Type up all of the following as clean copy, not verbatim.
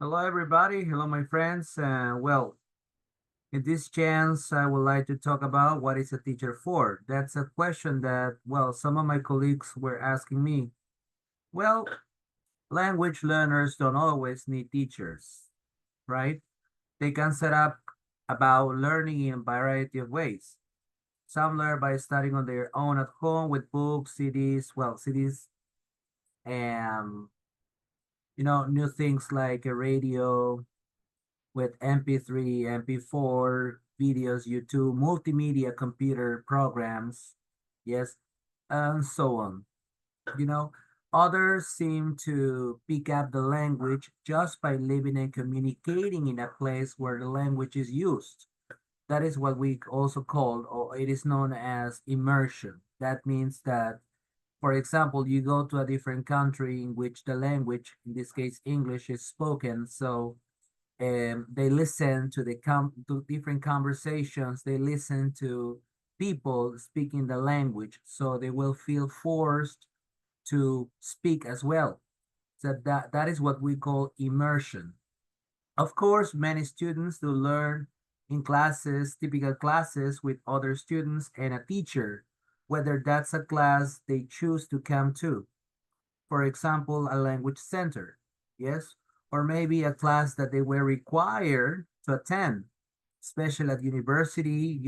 Hello, everybody. Hello, my friends. In this chance, I would like to talk about what is a teacher for. That's a question that, some of my colleagues were asking me. Well, language learners don't always need teachers, right? They can set up about learning in a variety of ways. Some learn by studying on their own at home with books, CDs, and, new things like a radio, with MP3, MP4, videos, YouTube, multimedia computer programs, yes, and so on. You know, Others seem to pick up the language just by living and communicating in a place where the language is used. That is what we also call, or it is known as immersion. That means that, for example, you go to a different country in which the language, in this case English, is spoken. So they listen to to different conversations. They listen to people speaking the language, so they will feel forced to speak as well. So that is what we call immersion. Of course, many students do learn in classes, typical classes with other students and a teacher, whether that's a class they choose to come to. For example, a language center, yes, or maybe a class that they were required to attend, especially at university,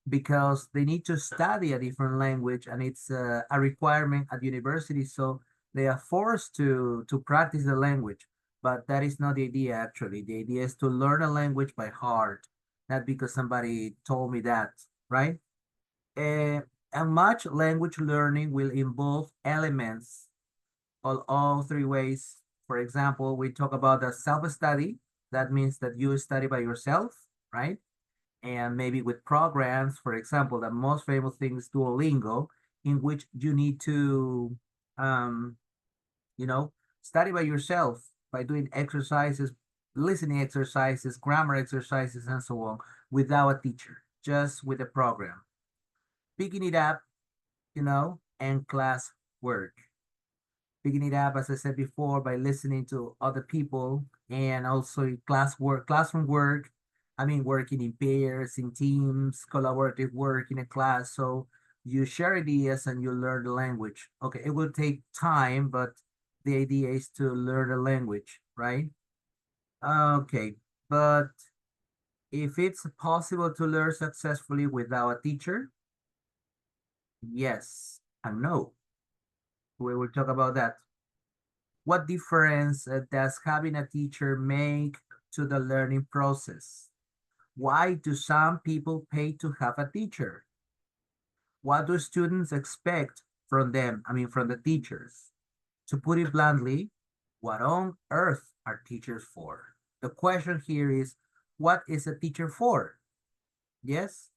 because they need to study a different language and it's a requirement at university. So they are forced to practice the language. But that is not the idea, actually. The idea is to learn a language by heart, not because somebody told me that, right? Uh, and much language learning will involve elements all three ways. For example, we talk about the self-study. That means that you study by yourself, right? And maybe with programs, for example, the most famous thing is Duolingo, in which you need to, um, you know, study by yourself by doing exercises, listening exercises, grammar exercises, and so on, without a teacher, just with a program. Picking it up, and class work. Picking it up, as I said before, by listening to other people and also classroom work. I mean, working in pairs, in teams, collaborative work in a class. So you share ideas and you learn the language. Okay, it will take time, but the idea is to learn the language, right? Okay, but if it's possible to learn successfully without a teacher, yes and no. We will talk about that. What difference does having a teacher make to the learning process? Why do some people pay to have a teacher? What do students expect from them? I mean, from the teachers. To put it bluntly, what on earth are teachers for? The question here is, what is a teacher for? Yes?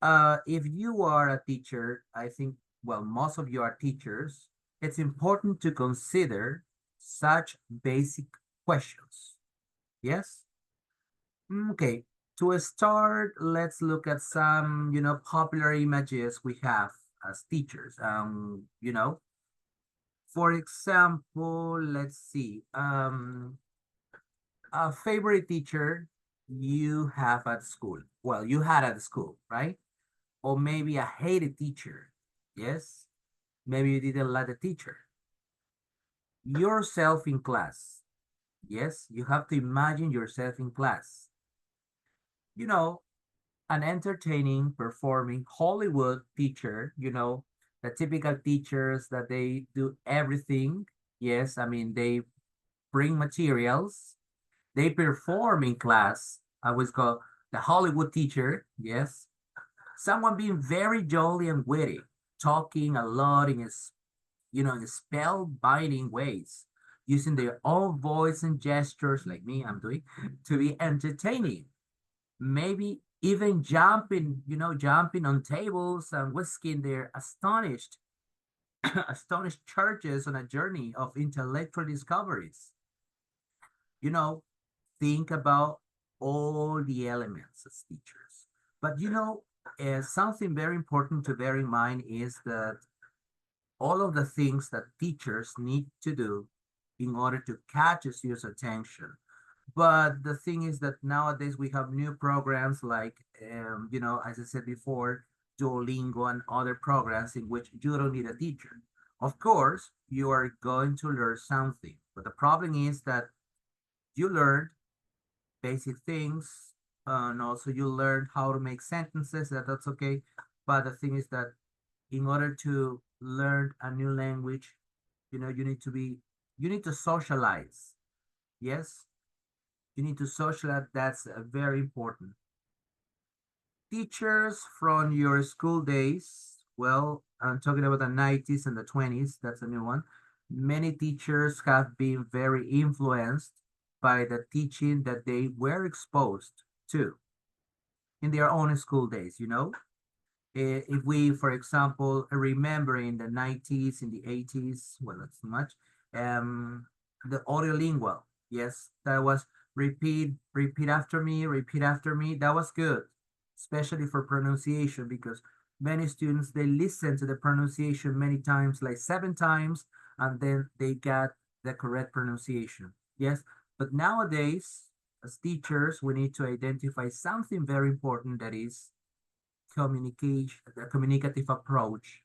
If you are a teacher, I think, most of you are teachers, it's important to consider such basic questions. Yes? Okay. To start, let's look at some, popular images we have as teachers. For example, let's see. A favorite teacher you have at school. Well, you had at school, right? Or maybe a hated teacher. Yes? Maybe you didn't like the teacher. Yourself in class. Yes, you have to imagine yourself in class. You know, an entertaining, performing Hollywood teacher, the typical teachers that they do everything. Yes, I mean, they bring materials, they perform in class. I was called the Hollywood teacher. Yes, someone being very jolly and witty, talking a lot in his, in spellbinding ways, using their own voice and gestures, like me, I'm doing, to be entertaining. Maybe even jumping on tables and whisking their astonished churches on a journey of intellectual discoveries. You know, think about all the elements as teachers. But something very important to bear in mind is that all of the things that teachers need to do, in order to catch a student's attention. But the thing is that nowadays we have new programs like, as I said before, Duolingo and other programs in which you don't need a teacher. Of course, you are going to learn something, but the problem is that you learn basic things, and also you learn how to make sentences. That's okay. But the thing is that in order to learn a new language, you need to socialize. Yes, you need to socialize. That's very important. Teachers from your school days, well, I'm talking about the 90s and the 20s, that's a new one. Many teachers have been very influenced by the teaching that they were exposed to in their own school days, you know? If we, for example, remember in the 90s, in the 80s, well, not so much, um, the audiolingual, yes, that was repeat after me. That was good, especially for pronunciation, because many students, they listen to the pronunciation many times, like 7 times, and then they got the correct pronunciation. Yes, but nowadays, as teachers, we need to identify something very important, that is communication, the communicative approach.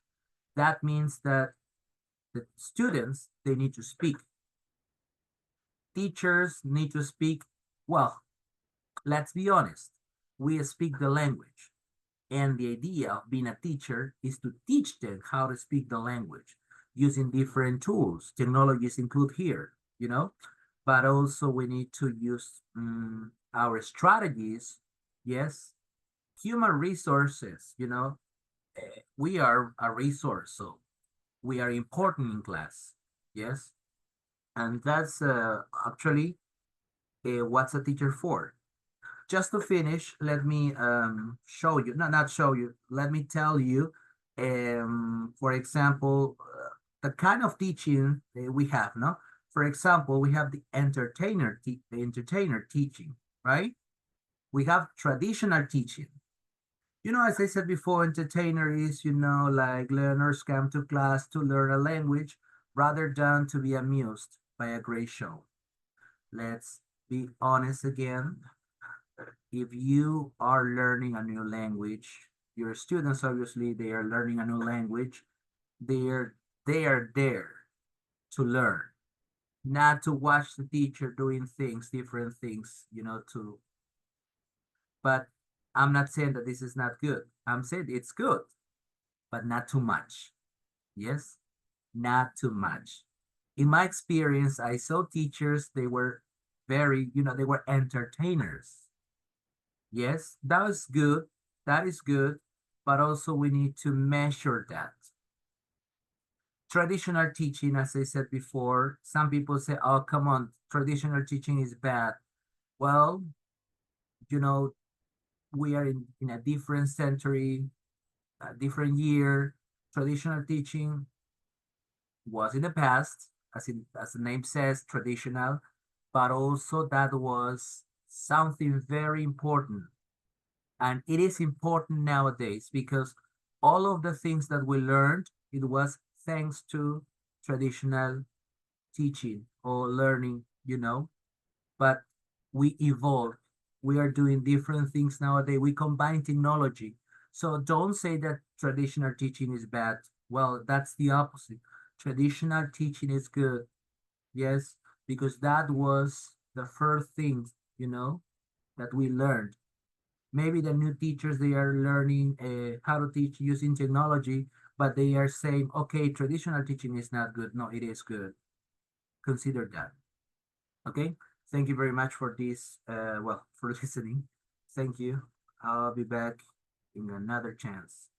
That means that the students, they need to speak. Teachers need to speak. Well, let's be honest. We speak the language. And the idea of being a teacher is to teach them how to speak the language using different tools. Technologies include here, but also we need to use our strategies. Yes, human resources, we are a resource, so we are important in class. Yes, and that's actually what's a teacher for. Just to finish, let me show you, no, not show you, let me tell you, for example, the kind of teaching we have, no? For example, we have the entertainer teaching, right? We have traditional teaching. As I said before, entertainer is, like learners come to class to learn a language rather than to be amused by a great show. Let's be honest again. If you are learning a new language, your students, obviously, they are learning a new language. They're they are there to learn, not to watch the teacher doing things, different things, but I'm not saying that this is not good. I'm saying it's good, but not too much. Yes, not too much. In my experience, I saw teachers, they were they were entertainers. Yes, that was good. That is good. But also we need to measure that. Traditional teaching, as I said before, some people say, oh, come on, traditional teaching is bad. Well, you know, we are in a different century, a different year. Traditional teaching was in the past, as the name says, traditional, but also that was something very important. And it is important nowadays because all of the things that we learned, it was thanks to traditional teaching or learning, but we evolved. We are doing different things nowadays. We combine technology. So don't say that traditional teaching is bad. Well, that's the opposite. Traditional teaching is good. Yes, because that was the first thing, that we learned. Maybe the new teachers, they are learning how to teach using technology, but they are saying, okay, traditional teaching is not good. No, it is good. Consider that. Okay. Thank you very much for this, for listening. Thank you. I'll be back in another chance.